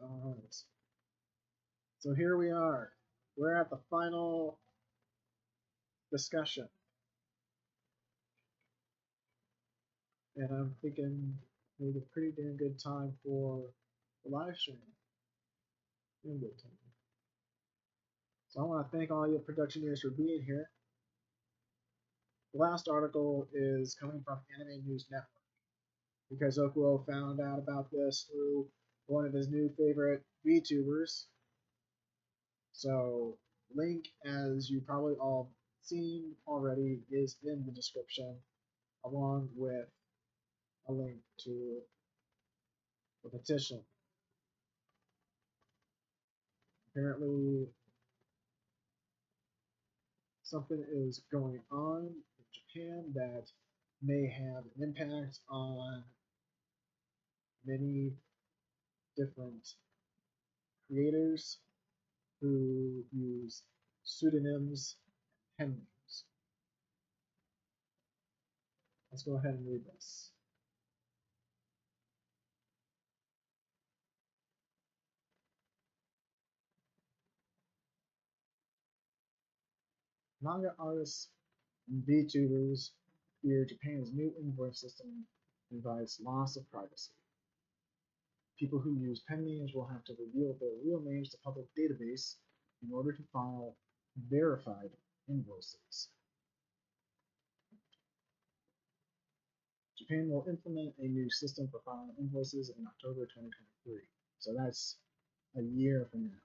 Alright. So here we are. We're at the final discussion. And I'm thinking maybe a pretty damn good time for the live stream. Good time. So I want to thank all you productioneers for being here. The last article is coming from Anime News Network because Okuo found out about this through one of his new favorite Vtubers. So link, as you probably all seen already, is in the description, along with a link to the petition. Apparently, something is going on in Japan that may have an impact on many different creators who use pseudonyms and pen names. Let's go ahead and read this. Manga artists and VTubers fear Japan's new invoice system invites loss of privacy. People who use pen names will have to reveal their real names to public database in order to file verified invoices. Japan will implement a new system for filing invoices in October 2023. So that's a year from now.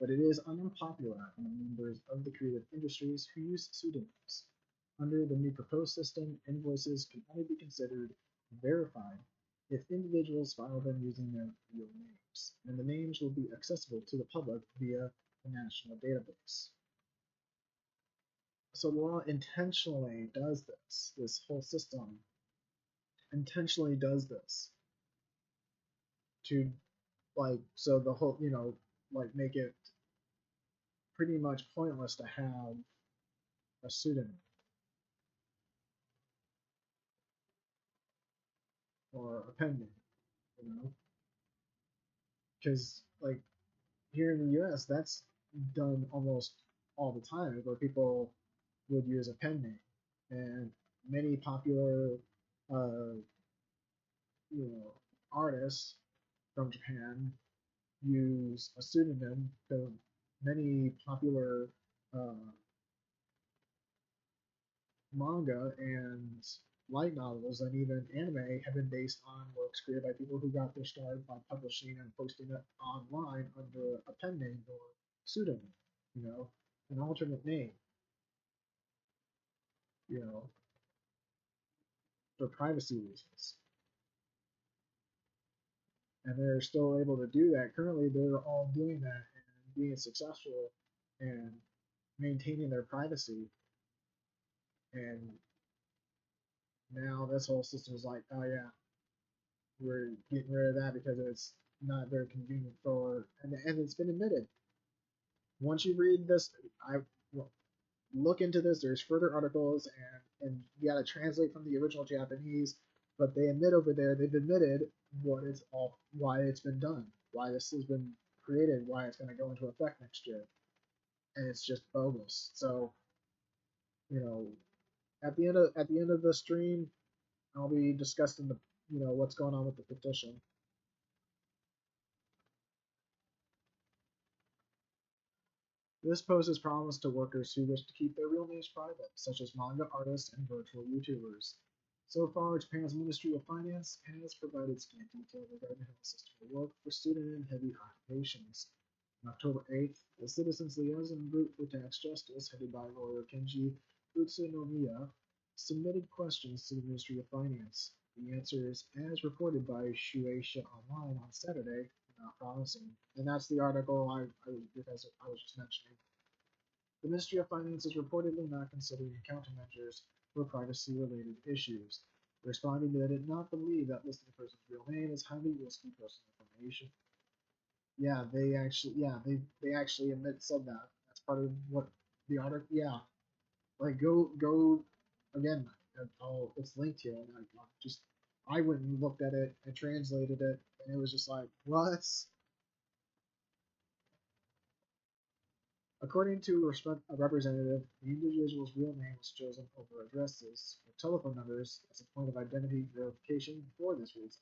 But it is unpopular among members of the creative industries who use pseudonyms. Under the new proposed system, invoices can only be considered verified if individuals file them using their real names, and the names will be accessible to the public via the national database. So the law intentionally does this. This whole system intentionally does this to, like, so the whole, like, make it pretty much pointless to have a pseudonym or a pen name, because, like, here in the U.S., that's done almost all the time, where people would use a pen name, and many popular, uh, artists from Japan use a pseudonym. So many popular manga and light novels and even anime have been based on works created by people who got their start by publishing and posting it online under a pen name or pseudonym, an alternate name, for privacy reasons. And they're still able to do that. Currently, they're all doing that and being successful and maintaining their privacy. And now this whole system is like, oh yeah, we're getting rid of that because it's not very convenient for, and it's been admitted. Once you read this, look into this. There's further articles, and you got to translate from the original Japanese. But they admit over there, they've admitted why it's been done, why this has been created, why it's going to go into effect next year, and it's just bogus. So, at the end of the stream, I'll be discussing what's going on with the petition. This poses problems to workers who wish to keep their real names private, such as manga artists and virtual YouTubers. So far, Japan's Ministry of Finance has provided scant detail regarding how the system will work for pseudonym-heavy occupations. On October 8th, the Citizens Liaison Group for Tax Justice, headed by lawyer Kenji Utsunomiya, submitted questions to the Ministry of Finance. The answers, as reported by Shueisha Online on Saturday, not promising. And that's the article I was just mentioning. The Ministry of Finance is reportedly not considering countermeasures for privacy-related issues, responding that it did not believe that listing a person's real name is highly risky personal information. Yeah, they actually said that. That's part of what the article. Yeah, like go again. It's linked here. And just I went and looked at it and translated it, and it was just like, what? According to a representative, the individual's real name was chosen over addresses or telephone numbers as a point of identity verification for this reason.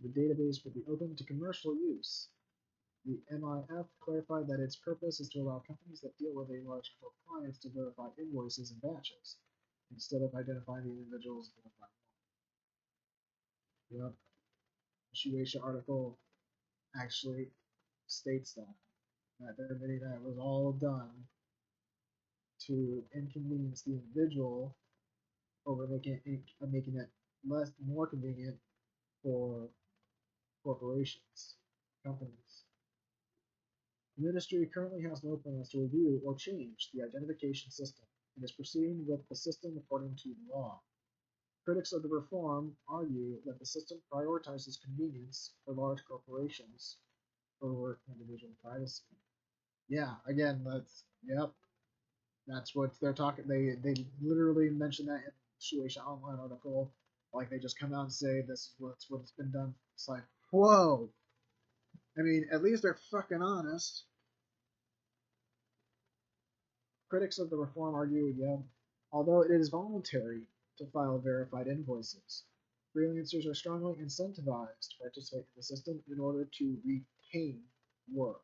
The database would be open to commercial use. The MIF clarified that its purpose is to allow companies that deal with a large number of clients to verify invoices in batches, instead of identifying the individuals identified. Yep. The Shueisha article actually states that they're admitting that it was all done to inconvenience the individual over making it more convenient for corporations, companies. The ministry currently has no plans to review or change the identification system and is proceeding with the system according to law. Critics of the reform argue that the system prioritizes convenience for large corporations over individual privacy. Yeah, again, that's what they're talking. They literally mention that in the Shueisha Online article. Like they just come out and say this is what's been done. It's like, whoa. I mean, at least they're fucking honest. Critics of the reform argue, yeah, although it is voluntary to file verified invoices, freelancers are strongly incentivized to participate in the system in order to retain work.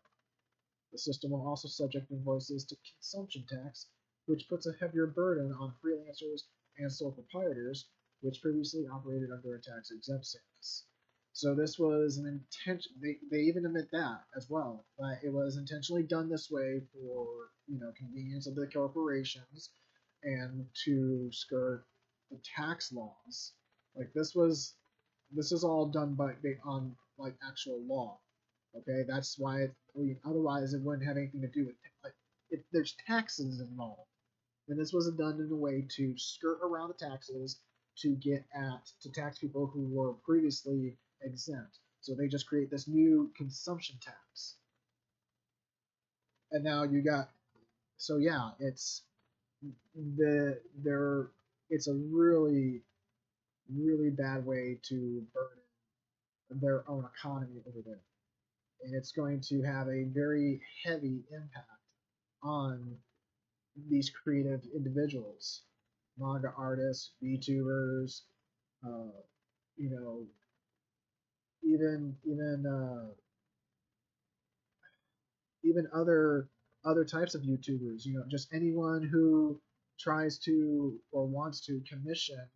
The system will also subject invoices to consumption tax, which puts a heavier burden on freelancers and sole proprietors, which previously operated under a tax-exempt status. So this was an intention. They even admit that as well. That it was intentionally done this way for convenience of the corporations and to skirt the tax laws. Like this is all done on like actual law. Okay, that's why otherwise it wouldn't have anything to do with like if there's taxes involved. And this was done in a way to skirt around the taxes to get at to tax people who were previously exempt. So they just create this new consumption tax. And now you got so yeah, there it's a really bad way to burden their own economy over there. And it's going to have a very heavy impact on these creative individuals, manga artists, VTubers, uh, you know, even other types of YouTubers. Just anyone who tries to or wants to commission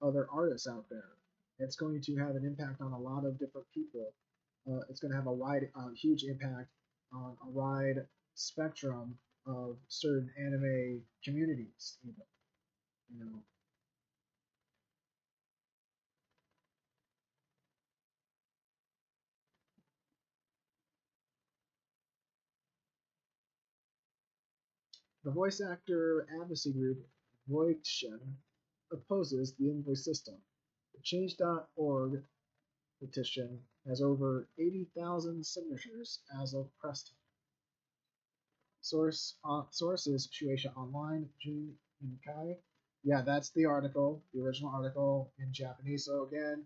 other artists out there. It's going to have an impact on a lot of different people. It's going to have huge impact on a wide spectrum of certain anime communities. You know, the voice actor advocacy group Voiction opposes the invoice system. The Change.org petition has over 80,000 signatures as of press time. Source is Shueisha Online, Jun Kai. Yeah, that's the article, the original article in Japanese. So again,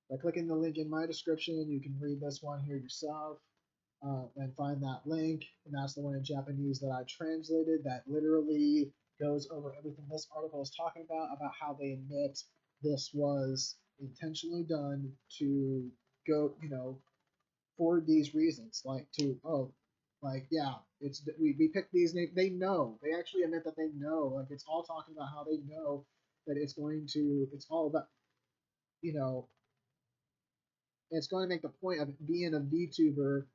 by clicking the link in my description, you can read this one here yourself and find that link. And that's the one in Japanese that I translated that literally goes over everything this article is talking about how they admit this was intentionally done to go, for these reasons, like yeah, we picked these names. They know. They actually admit that they know. Like it's all talking about how they know that it's all about, you know, it's going to make the point of being a VTuber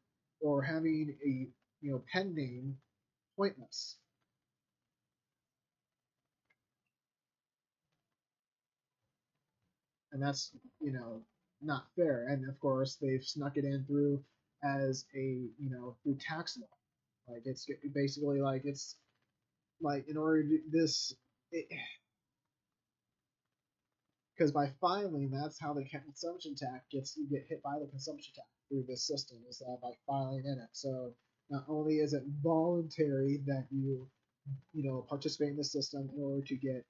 or having a pen name pointless. And that's not fair. And of course, they've snuck it in through as through tax law. Like it's basically like it's like in order to do this, because by filing, that's how the consumption tax gets you get hit by the consumption tax through this system is that by filing in it. So not only is it voluntary that you participate in the system in order to get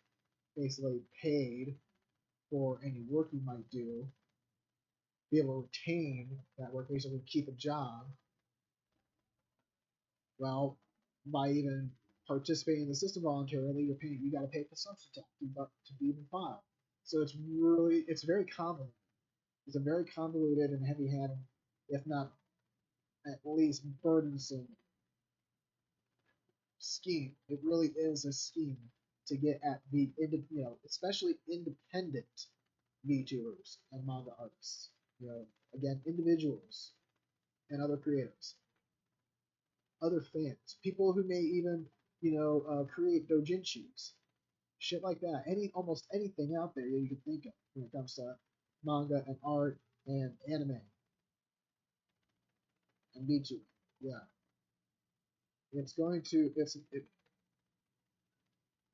basically paid for any work you might do, be able to retain that work, basically keep a job. Well, by even participating in the system voluntarily, you got to pay consumption tax to be even filed. So it's very convoluted. It's a very convoluted and heavy-handed, if not at least burdensome scheme. It really is a scheme to get at especially independent VTubers and manga artists. Again, individuals and other creatives, other fans, people who may even, create doujinshis, shit like that. Almost anything out there that you can think of when it comes to manga and art and anime and VTuber. Yeah,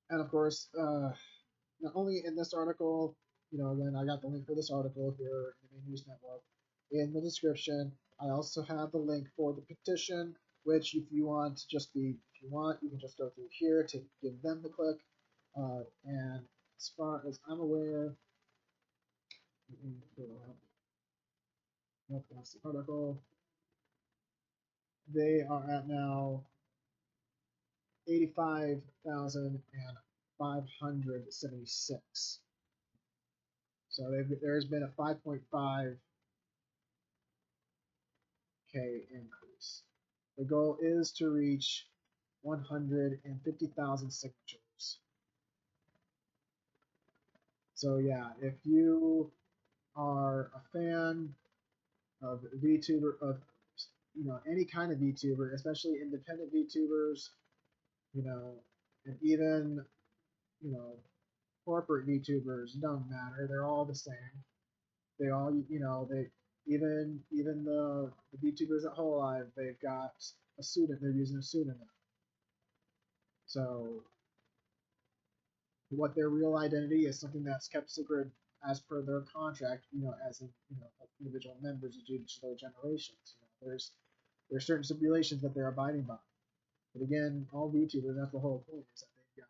and of course, not only in this article, again, I got the link for this article here in the main news network in the description. I also have the link for the petition, which if you want, you can just go through here to give them the click. And as far as I'm aware, that's the article. They are at now 85,576. So there's been a 5.5K increase. The goal is to reach 150,000 signatures. So yeah, if you are a fan of VTuber, of any kind of VTuber, especially independent VTubers, and even corporate VTubers, don't matter. They're all the same. They all they even the VTubers at AHOY, they've got a pseudonym. They're using a pseudonym. So what their real identity is something that's kept secret as per their contract, as individual members of each of their generations. There's certain stipulations that they're abiding by. But again, all VTubers, that's the whole point, is that they've got,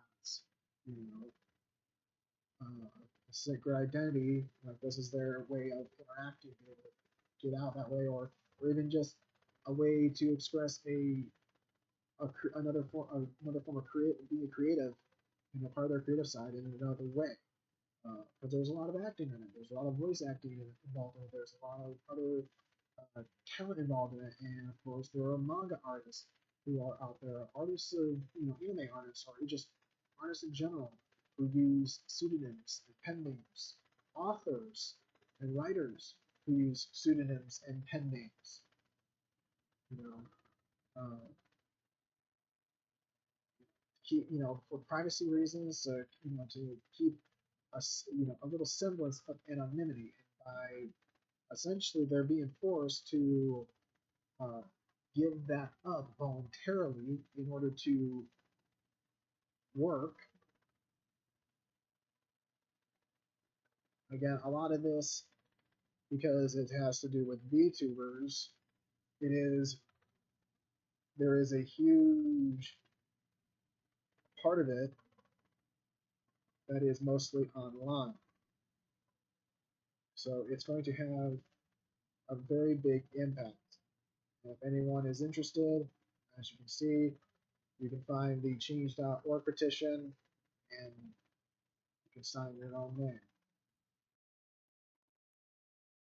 a secret identity. Like this is their way of interacting, to be able to get out that way, or even just a way to express another form of being creative, part of their creative side in another way. Because there's a lot of acting in it. There's a lot of voice acting involved in it. There's a lot of other talent involved in it, and of course there are manga artists who are out there, artists of anime artists, or just artists in general who use pseudonyms and pen names, authors and writers who use pseudonyms and pen names. Uh, keep for privacy reasons, to keep a little semblance of anonymity, and by essentially they're being forced to give that up voluntarily in order to work. Again, a lot of this, because it has to do with VTubers, there is a huge part of it that is mostly online. So it's going to have a very big impact. And if anyone is interested, as you can see, you can find the change.org petition and you can sign your own name.